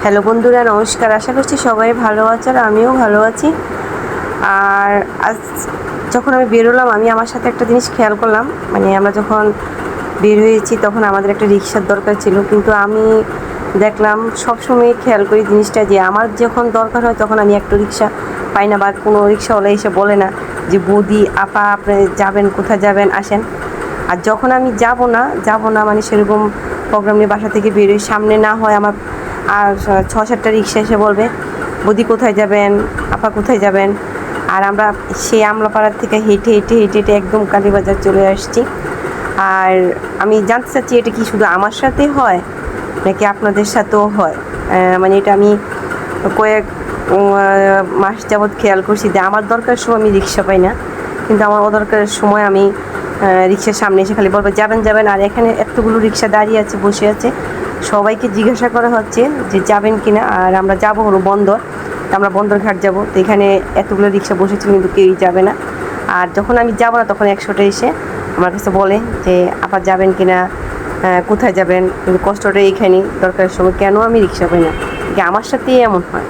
Hello বন্ধুরা, নমস্কার। আশা করছি সবাই ভালো আছে আর আমিও ভালো আছি। আর আজ যখন আমি বেরোলাম, আমি আমার সাথে একটা জিনিস খেয়াল করলাম। মানে আমরা যখন বের হয়েছি তখন আমাদের একটা রিক্সার দরকার ছিল, কিন্তু আমি দেখলাম সবসময় খেয়াল করি জিনিসটা যে আমার যখন দরকার হয় তখন আমি একটা রিক্সা পাই না, বা কোনো রিক্সাওয়ালা এসে বলে না যে বৌদি, আপা, আপনি যাবেন, কোথায় যাবেন, আসেন। আর যখন আমি যাব না মানে সেরকম প্রোগ্রাম নিয়ে বাসা থেকে বেরোই, সামনে না হয় আমার আর 6-7টা রিক্সা এসে বলবে বৌদি কোথায় যাবেন, আপা কোথায় যাবেন। আর আমরা সেই আমলাপাড়ার থেকে হেঁটে হেঁটে হেঁটে হেঁটে একদম কালীবাজার চলে আসছি। আর আমি জানতে চাচ্ছি, এটা কি শুধু আমার সাথে হয় নাকি আপনাদের সাথেও হয়? মানে এটা আমি কয়েক মাস যাবৎ খেয়াল করছি যে আমার দরকারের সময় আমি রিক্সা পাই না, কিন্তু আমার অদরকারের সময় আমি রিক্সার সামনে এসে খালি বলবো যাবেন যাবেন। আর এখানে এতগুলো রিক্সা দাঁড়িয়ে আছে, বসে আছে, সবাইকে জিজ্ঞাসা করা হচ্ছে যে যাবেন কি না। আর আমরা যাব হলো বন্দর, আমরা বন্দরঘাট যাব। তো এখানে এতগুলো রিক্সা বসেছে কিন্তু কেউই যাবে না। আর যখন আমি যাব না তখন 100টা এসে আমার কাছে বলে যে আপা যাবেন কি না, কোথায় যাবেন। কিন্তু কষ্টটা এইখানেই, দরকারের সময় কেন আমি রিক্সা পাই না, যে আমার সাথেই এমন হয়।